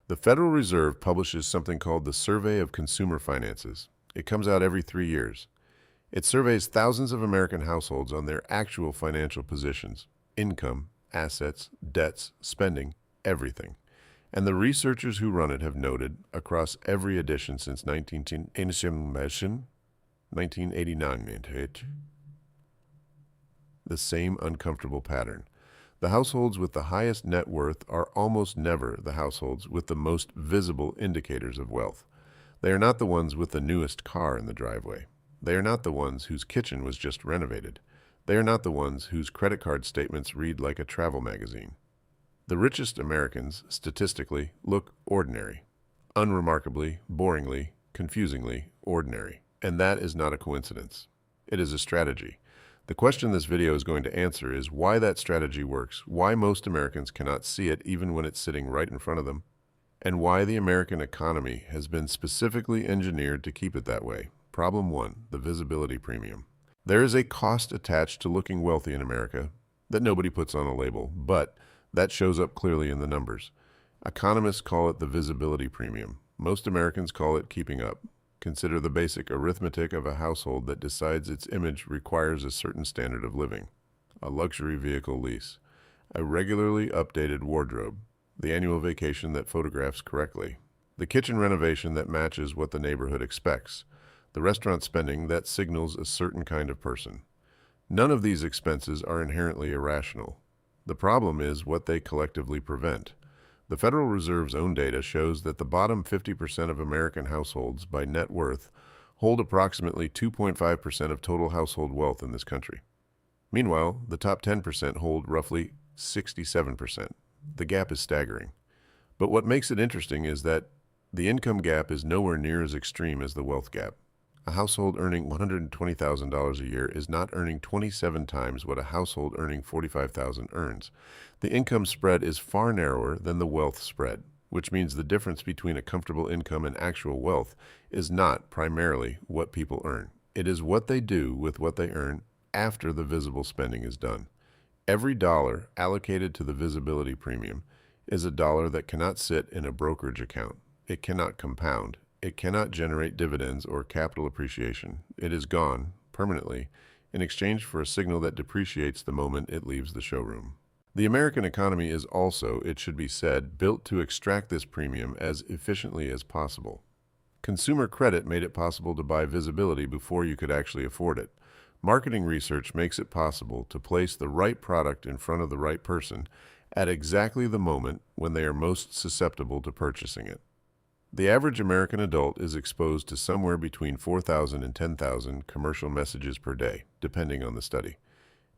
The Federal Reserve publishes something called the Survey of Consumer Finances. It comes out every 3 years. It surveys thousands of American households on their actual financial positions, income, assets, debts, spending, everything. And the researchers who run it have noted, across every edition since 1989, the same uncomfortable pattern. The households with the highest net worth are almost never the households with the most visible indicators of wealth. They are not the ones with the newest car in the driveway. They are not the ones whose kitchen was just renovated. They are not the ones whose credit card statements read like a travel magazine. The richest Americans, statistically, look ordinary. Unremarkably, boringly, confusingly ordinary. And that is not a coincidence. It is a strategy. The question this video is going to answer is why that strategy works, why most Americans cannot see it even when it's sitting right in front of them, and why the American economy has been specifically engineered to keep it that way. Problem 1, the visibility premium. There is a cost attached to looking wealthy in America that nobody puts on a label, but that shows up clearly in the numbers. Economists call it the visibility premium. Most Americans call it keeping up. Consider the basic arithmetic of a household that decides its image requires a certain standard of living. A luxury vehicle lease, a regularly updated wardrobe, the annual vacation that photographs correctly, the kitchen renovation that matches what the neighborhood expects, the restaurant spending that signals a certain kind of person. None of these expenses are inherently irrational. The problem is what they collectively prevent. The Federal Reserve's own data shows that the bottom 50% of American households by net worth hold approximately 2.5% of total household wealth in this country. Meanwhile, the top 10% hold roughly 67%. The gap is staggering. But what makes it interesting is that the income gap is nowhere near as extreme as the wealth gap. A household earning $120,000 a year is not earning 27 times what a household earning $45,000 earns. The income spread is far narrower than the wealth spread, which means the difference between a comfortable income and actual wealth is not primarily what people earn. It is what they do with what they earn after the visible spending is done. Every dollar allocated to the visibility premium is a dollar that cannot sit in a brokerage account. It cannot compound. It cannot generate dividends or capital appreciation. It is gone, permanently, in exchange for a signal that depreciates the moment it leaves the showroom. The American economy is also, it should be said, built to extract this premium as efficiently as possible. Consumer credit made it possible to buy visibility before you could actually afford it. Marketing research makes it possible to place the right product in front of the right person at exactly the moment when they are most susceptible to purchasing it. The average American adult is exposed to somewhere between 4,000 and 10,000 commercial messages per day, depending on the study.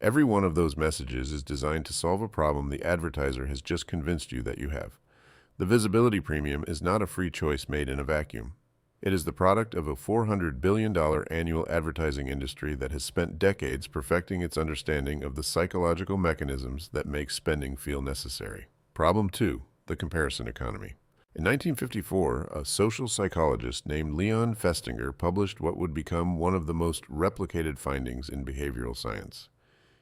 Every one of those messages is designed to solve a problem the advertiser has just convinced you that you have. The visibility premium is not a free choice made in a vacuum. It is the product of a $400 billion annual advertising industry that has spent decades perfecting its understanding of the psychological mechanisms that make spending feel necessary. Problem 2, the comparison economy. In 1954, a social psychologist named Leon Festinger published what would become one of the most replicated findings in behavioral science.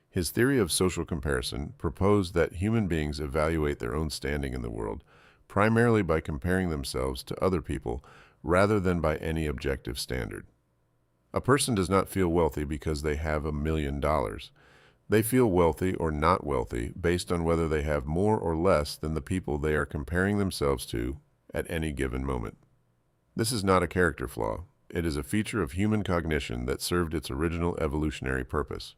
His theory of social comparison proposed that human beings evaluate their own standing in the world primarily by comparing themselves to other people rather than by any objective standard. A person does not feel wealthy because they have $1 million. They feel wealthy or not wealthy based on whether they have more or less than the people they are comparing themselves to at any given moment. This is not a character flaw. It is a feature of human cognition that served its original evolutionary purpose.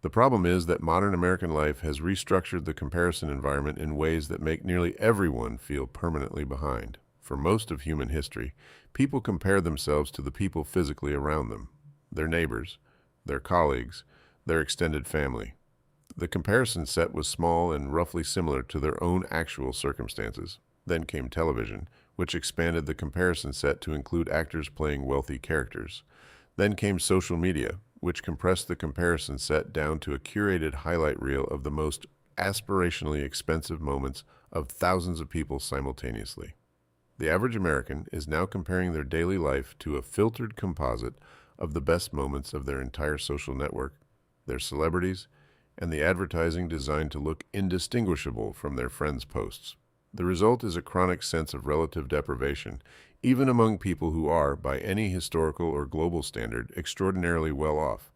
The problem is that modern American life has restructured the comparison environment in ways that make nearly everyone feel permanently behind. For most of human history, people compare themselves to the people physically around them, their neighbors, their colleagues, their extended family. The comparison set was small and roughly similar to their own actual circumstances. Then came television, which expanded the comparison set to include actors playing wealthy characters. Then came social media, which compressed the comparison set down to a curated highlight reel of the most aspirationally expensive moments of thousands of people simultaneously. The average American is now comparing their daily life to a filtered composite of the best moments of their entire social network, their celebrities, and the advertising designed to look indistinguishable from their friends' posts. The result is a chronic sense of relative deprivation, even among people who are, by any historical or global standard, extraordinarily well off.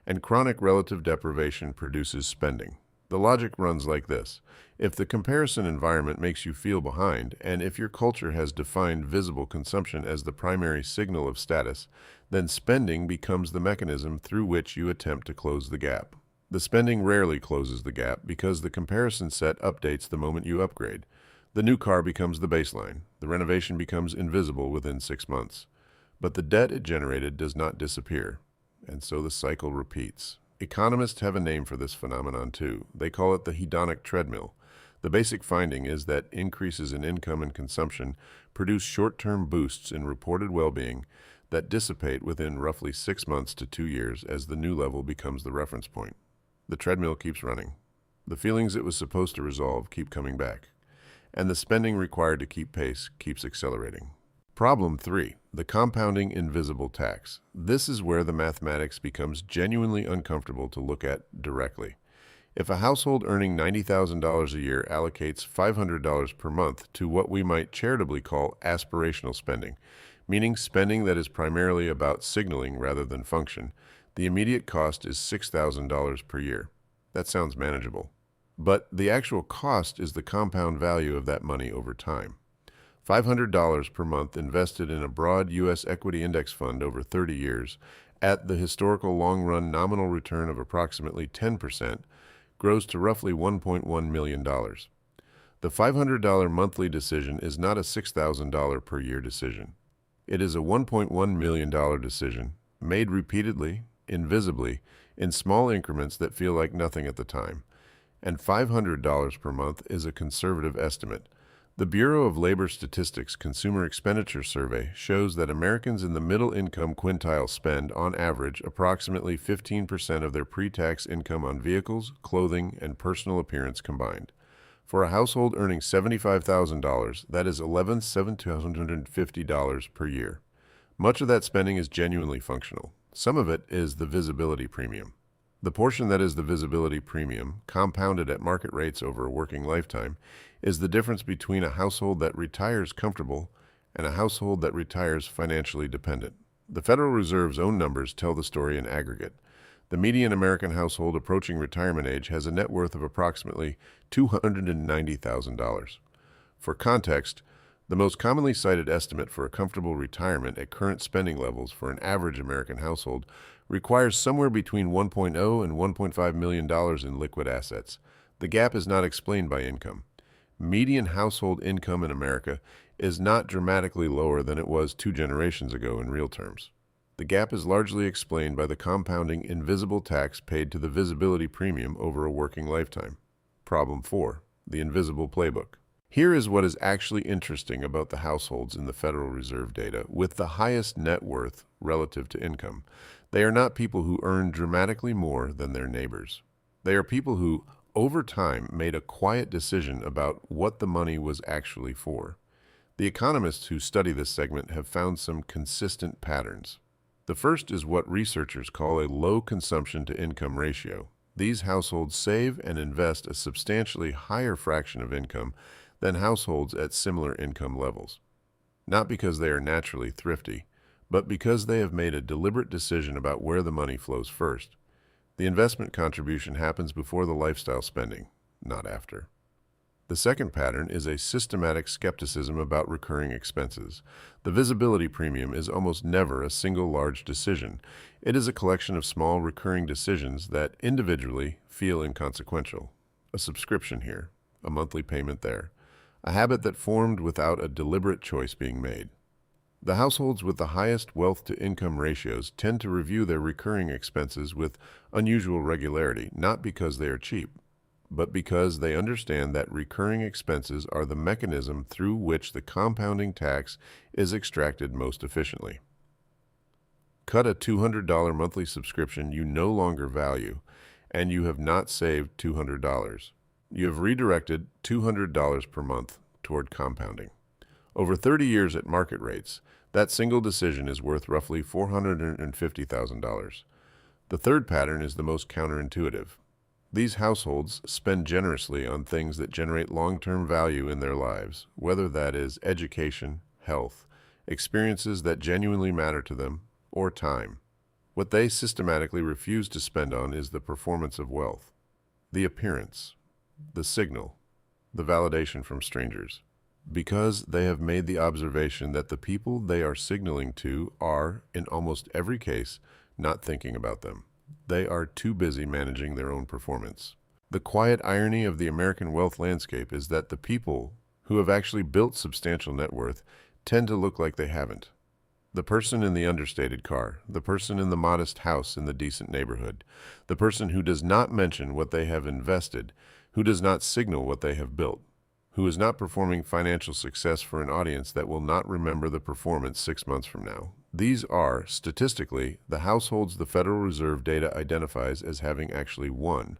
And chronic relative deprivation produces spending. The logic runs like this. If the comparison environment makes you feel behind, and if your culture has defined visible consumption as the primary signal of status, then spending becomes the mechanism through which you attempt to close the gap. The spending rarely closes the gap because the comparison set updates the moment you upgrade. The new car becomes the baseline. The renovation becomes invisible within 6 months. But the debt it generated does not disappear, and so the cycle repeats. Economists have a name for this phenomenon too. They call it the hedonic treadmill. The basic finding is that increases in income and consumption produce short-term boosts in reported well-being that dissipate within roughly 6 months to 2 years as the new level becomes the reference point. The treadmill keeps running. The feelings it was supposed to resolve keep coming back. And the spending required to keep pace keeps accelerating. Problem 3. The compounding invisible tax. This is where the mathematics becomes genuinely uncomfortable to look at directly. If a household earning $90,000 a year allocates $500 per month to what we might charitably call aspirational spending, meaning spending that is primarily about signaling rather than function, the immediate cost is $6,000 per year. That sounds manageable. But the actual cost is the compound value of that money over time. $500 per month invested in a broad U.S. equity index fund over 30 years at the historical long-run nominal return of approximately 10% grows to roughly $1.1 million. The $500 monthly decision is not a $6,000 per year decision. It is a $1.1 million decision, made repeatedly, invisibly, in small increments that feel like nothing at the time. And $500 per month is a conservative estimate. The Bureau of Labor Statistics Consumer Expenditure Survey shows that Americans in the middle income quintile spend, on average, approximately 15% of their pre-tax income on vehicles, clothing, and personal appearance combined. For a household earning $75,000, that is $11,750 per year. Much of that spending is genuinely functional. Some of it is the visibility premium. The portion that is the visibility premium, compounded at market rates over a working lifetime, is the difference between a household that retires comfortable and a household that retires financially dependent. The Federal Reserve's own numbers tell the story in aggregate. The median American household approaching retirement age has a net worth of approximately $290,000. For context, the most commonly cited estimate for a comfortable retirement at current spending levels for an average American household requires somewhere between $1.0 and $1.5 million in liquid assets. The gap is not explained by income. Median household income in America is not dramatically lower than it was 2 generations ago in real terms. The gap is largely explained by the compounding invisible tax paid to the visibility premium over a working lifetime. Problem 4. The invisible playbook. Here is what is actually interesting about the households in the Federal Reserve data with the highest net worth relative to income. They are not people who earn dramatically more than their neighbors. They are people who, over time, made a quiet decision about what the money was actually for. The economists who study this segment have found some consistent patterns. The first is what researchers call a low consumption to income ratio. These households save and invest a substantially higher fraction of income than households at similar income levels. Not because they are naturally thrifty, but because they have made a deliberate decision about where the money flows first. The investment contribution happens before the lifestyle spending, not after. The second pattern is a systematic skepticism about recurring expenses. The visibility premium is almost never a single large decision. It is a collection of small recurring decisions that individually feel inconsequential. A subscription here, a monthly payment there, a habit that formed without a deliberate choice being made. The households with the highest wealth-to-income ratios tend to review their recurring expenses with unusual regularity, not because they are cheap, but because they understand that recurring expenses are the mechanism through which the compounding tax is extracted most efficiently. Cut a $200 monthly subscription you no longer value, and you have not saved $200. You have redirected $200 per month toward compounding. Over 30 years at market rates, that single decision is worth roughly $450,000. The third pattern is the most counterintuitive. These households spend generously on things that generate long-term value in their lives, whether that is education, health, experiences that genuinely matter to them, or time. What they systematically refuse to spend on is the performance of wealth, the appearance, the signal, the validation from strangers. Because they have made the observation that the people they are signaling to are, in almost every case, not thinking about them. They are too busy managing their own performance. The quiet irony of the American wealth landscape is that the people who have actually built substantial net worth tend to look like they haven't. The person in the understated car, the person in the modest house in the decent neighborhood, the person who does not mention what they have invested, who does not signal what they have built, who is not performing financial success for an audience that will not remember the performance 6 months from now. These are, statistically, the households the Federal Reserve data identifies as having actually won.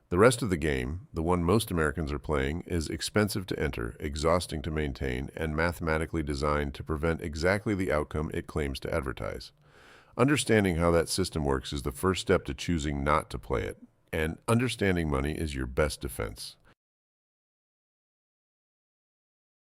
The rest of the game, the one most Americans are playing, is expensive to enter, exhausting to maintain, and mathematically designed to prevent exactly the outcome it claims to advertise. Understanding how that system works is the first step to choosing not to play it, and understanding money is your best defense.